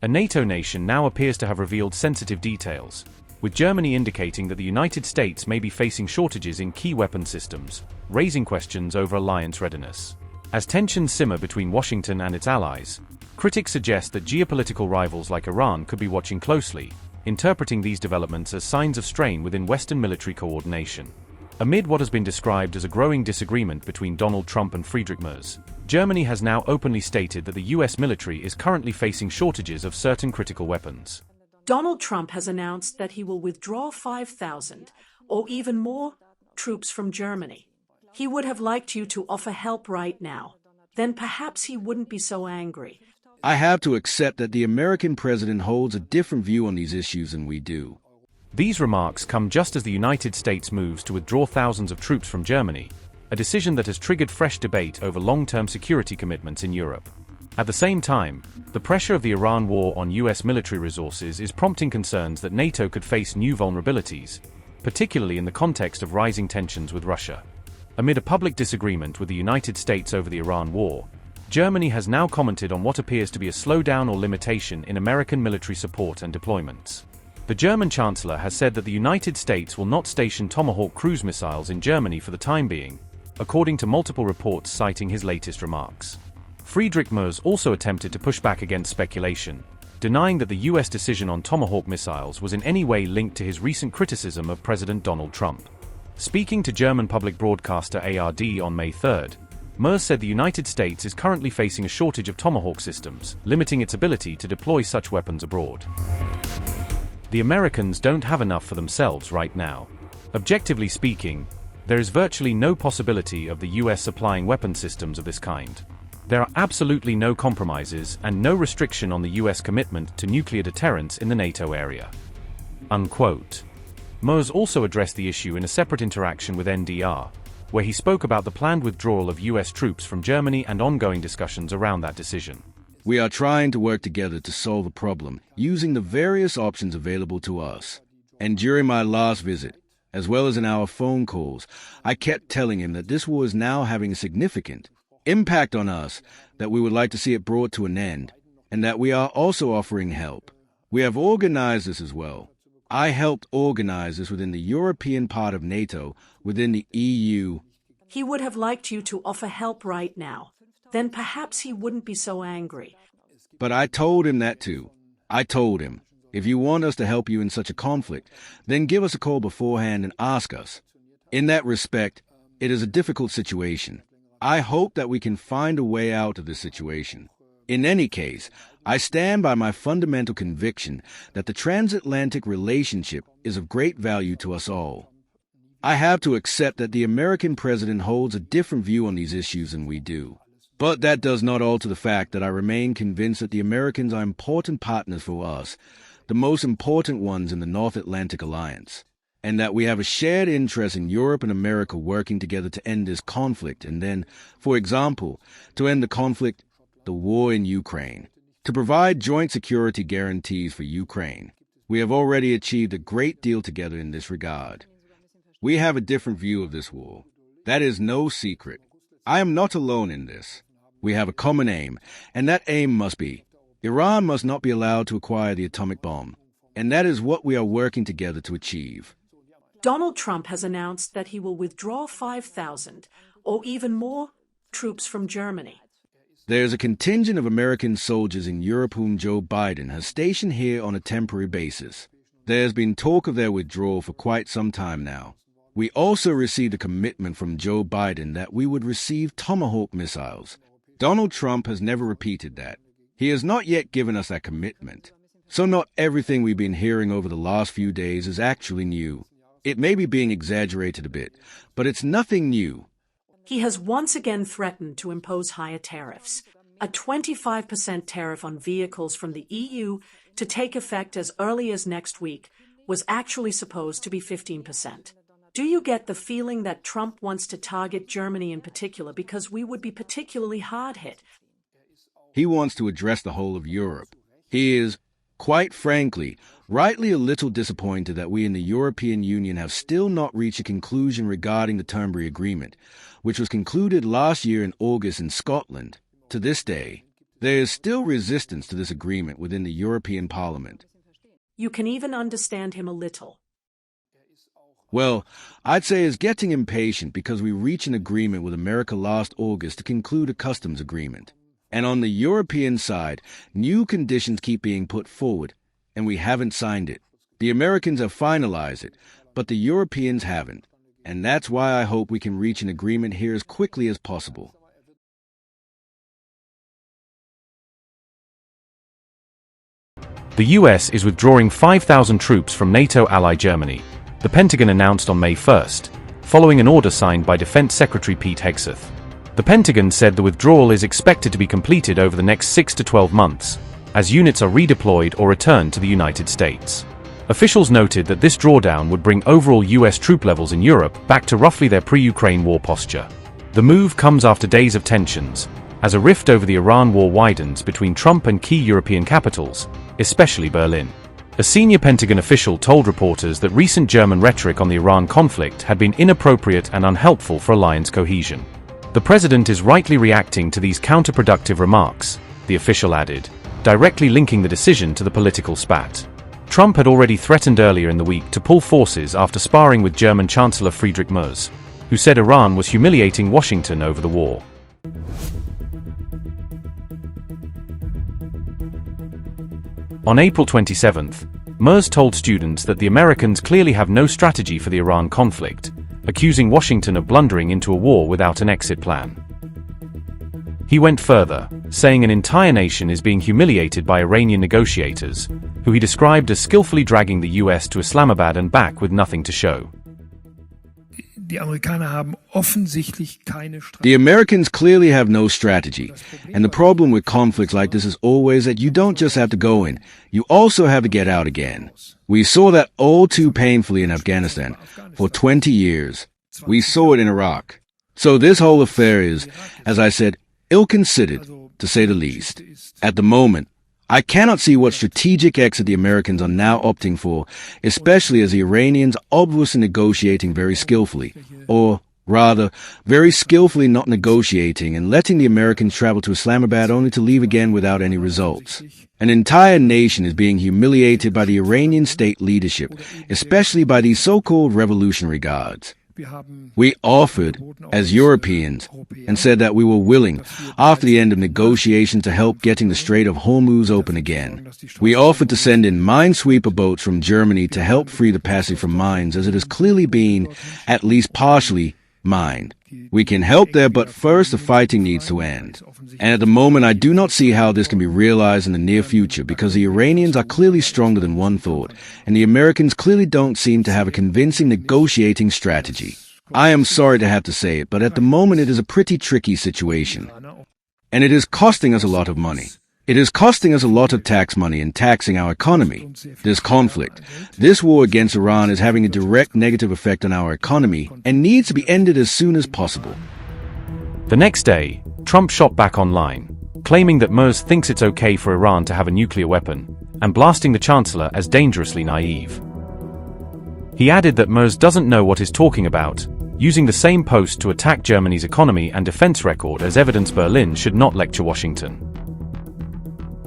A NATO nation now appears to have revealed sensitive details, with Germany indicating that the United States may be facing shortages in key weapon systems, raising questions over alliance readiness. As tensions simmer between Washington and its allies, critics suggest that geopolitical rivals like Iran could be watching closely, interpreting these developments as signs of strain within Western military coordination. Amid what has been described as a growing disagreement between Donald Trump and Friedrich Merz, Germany has now openly stated that the US military is currently facing shortages of certain critical weapons. Donald Trump has announced that he will withdraw 5,000, or even more, troops from Germany. He would have liked you to offer help right now. Then perhaps he wouldn't be so angry. I have to accept that the American president holds a different view on these issues than we do. These remarks come just as the United States moves to withdraw thousands of troops from Germany, a decision that has triggered fresh debate over long-term security commitments in Europe. At the same time, the pressure of the Iran war on US military resources is prompting concerns that NATO could face new vulnerabilities, particularly in the context of rising tensions with Russia. Amid a public disagreement with the United States over the Iran war, Germany has now commented on what appears to be a slowdown or limitation in American military support and deployments. The German Chancellor has said that the United States will not station Tomahawk cruise missiles in Germany for the time being, according to multiple reports citing his latest remarks. Friedrich Merz also attempted to push back against speculation, denying that the US decision on Tomahawk missiles was in any way linked to his recent criticism of President Donald Trump. Speaking to German public broadcaster ARD on May 3, Merz said the United States is currently facing a shortage of Tomahawk systems, limiting its ability to deploy such weapons abroad. The Americans don't have enough for themselves right now. Objectively speaking, there is virtually no possibility of the US supplying weapon systems of this kind. There are absolutely no compromises and no restriction on the US commitment to nuclear deterrence in the NATO area. Unquote. Merz also addressed the issue in a separate interaction with NDR, where he spoke about the planned withdrawal of US troops from Germany and ongoing discussions around that decision. We are trying to work together to solve the problem using the various options available to us. And during my last visit, as well as in our phone calls, I kept telling him that this war is now having a significant impact on us, that we would like to see it brought to an end, and that we are also offering help. We have organized this as well. I helped organize this within the European part of NATO, within the EU. He would have liked you to offer help right now. Then perhaps he wouldn't be so angry. But I told him that too. I told him, if you want us to help you in such a conflict, then give us a call beforehand and ask us. In that respect, it is a difficult situation. I hope that we can find a way out of this situation. In any case, I stand by my fundamental conviction that the transatlantic relationship is of great value to us all. I have to accept that the American president holds a different view on these issues than we do. But that does not alter the fact that I remain convinced that the Americans are important partners for us, the most important ones in the North Atlantic Alliance, and that we have a shared interest in Europe and America working together to end this conflict and then, for example, to end the conflict, the war in Ukraine, to provide joint security guarantees for Ukraine. We have already achieved a great deal together in this regard. We have a different view of this war. That is no secret. I am not alone in this. We have a common aim, and that aim must be Iran must not be allowed to acquire the atomic bomb, and that is what we are working together to achieve. Donald Trump has announced that he will withdraw 5,000, or even more, troops from Germany. There is a contingent of American soldiers in Europe whom Joe Biden has stationed here on a temporary basis. There has been talk of their withdrawal for quite some time now. We also received a commitment from Joe Biden that we would receive Tomahawk missiles. Donald Trump has never repeated that. He has not yet given us that commitment. So not everything we've been hearing over the last few days is actually new. It may be being exaggerated a bit, but it's nothing new. He has once again threatened to impose higher tariffs. A 25% tariff on vehicles from the EU to take effect as early as next week was actually supposed to be 15%. Do you get the feeling that Trump wants to target Germany in particular because we would be particularly hard hit? He wants to address the whole of Europe. He is, quite frankly, rightly a little disappointed that we in the European Union have still not reached a conclusion regarding the Turnberry Agreement, which was concluded last year in August in Scotland. To this day, There is still resistance to this agreement within the European Parliament. You can even understand him a little. Well, I'd say is getting impatient because we reached an agreement with America last August to conclude a customs agreement. And on the European side, new conditions keep being put forward, and we haven't signed it. The Americans have finalized it, but the Europeans haven't. And that's why I hope we can reach an agreement here as quickly as possible. The US is withdrawing 5,000 troops from NATO ally Germany, the Pentagon announced on May 1st, following an order signed by Defense Secretary Pete Hegseth. The Pentagon said the withdrawal is expected to be completed over the next 6 to 12 months, as units are redeployed or returned to the United States. Officials noted that this drawdown would bring overall US troop levels in Europe back to roughly their pre-Ukraine war posture. The move comes after days of tensions, as a rift over the Iran war widens between Trump and key European capitals, especially Berlin. A senior Pentagon official told reporters that recent German rhetoric on the Iran conflict had been inappropriate and unhelpful for alliance cohesion. The president is rightly reacting to these counterproductive remarks, the official added, directly linking the decision to the political spat. Trump had already threatened earlier in the week to pull forces after sparring with German Chancellor Friedrich Merz, who said Iran was humiliating Washington over the war. On April 27th, Merz told students that the Americans clearly have no strategy for the Iran conflict, accusing Washington of blundering into a war without an exit plan. He went further, saying an entire nation is being humiliated by Iranian negotiators, who he described as skillfully dragging the US to Islamabad and back with nothing to show. The Americans clearly have no strategy, and the problem with conflicts like this is always that you don't just have to go in, you also have to get out again. We saw that all too painfully in Afghanistan for 20 years. We saw it in Iraq. So this whole affair is, as I said, ill-considered, to say the least. At the moment, I cannot see what strategic exit the Americans are now opting for, especially as the Iranians are obviously negotiating very skillfully, or rather, very skillfully not negotiating and letting the Americans travel to Islamabad only to leave again without any results. An entire nation is being humiliated by the Iranian state leadership, especially by these so-called Revolutionary Guards. We offered, as Europeans, and said that we were willing, after the end of negotiations, to help getting the Strait of Hormuz open again. We offered to send in minesweeper boats from Germany to help free the passage from mines, as it has clearly been, at least partially, mined. We can help there, but first the fighting needs to end. And at the moment I do not see how this can be realized in the near future, because the Iranians are clearly stronger than one thought, and the Americans clearly don't seem to have a convincing negotiating strategy. I am sorry to have to say it, but at the moment it is a pretty tricky situation. And it is costing us a lot of money. It is costing us a lot of tax money and taxing our economy. This conflict, this war against Iran is having a direct negative effect on our economy and needs to be ended as soon as possible. The next day, Trump shot back online, claiming that Merz thinks it's okay for Iran to have a nuclear weapon, and blasting the Chancellor as dangerously naive. He added that Merz doesn't know what he's talking about, using the same post to attack Germany's economy and defense record as evidence Berlin should not lecture Washington.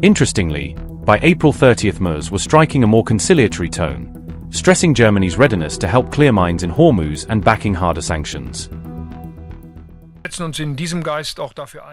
Interestingly, by April 30th Merz was striking a more conciliatory tone, stressing Germany's readiness to help clear mines in Hormuz and backing harder sanctions.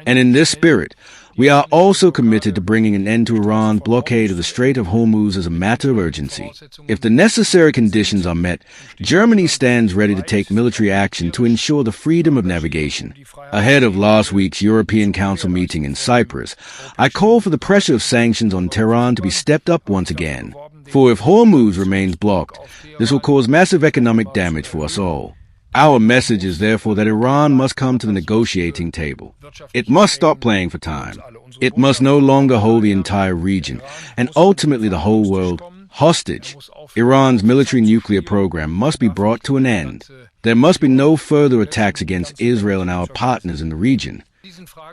And in this spirit, we are also committed to bringing an end to Iran's blockade of the Strait of Hormuz as a matter of urgency. If the necessary conditions are met, Germany stands ready to take military action to ensure the freedom of navigation. Ahead of last week's European Council meeting in Cyprus, I call for the pressure of sanctions on Tehran to be stepped up once again. For if Hormuz remains blocked, this will cause massive economic damage for us all. Our message is therefore that Iran must come to the negotiating table. It must stop playing for time. It must no longer hold the entire region, and ultimately the whole world, hostage. Iran's military nuclear program must be brought to an end. There must be no further attacks against Israel and our partners in the region.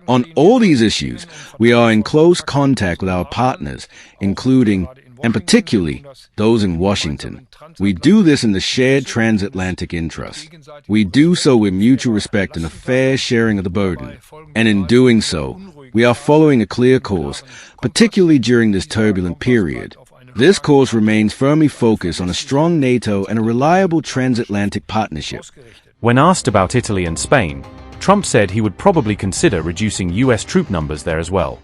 On all these issues, we are in close contact with our partners, including, and particularly, those in Washington. We do this in the shared transatlantic interest. We do so with mutual respect and a fair sharing of the burden. And in doing so, We are following a clear course, particularly during this turbulent period. This course remains firmly focused on a strong NATO and a reliable transatlantic partnership. When asked about Italy and Spain, Trump said he would probably consider reducing U.S. troop numbers there as well.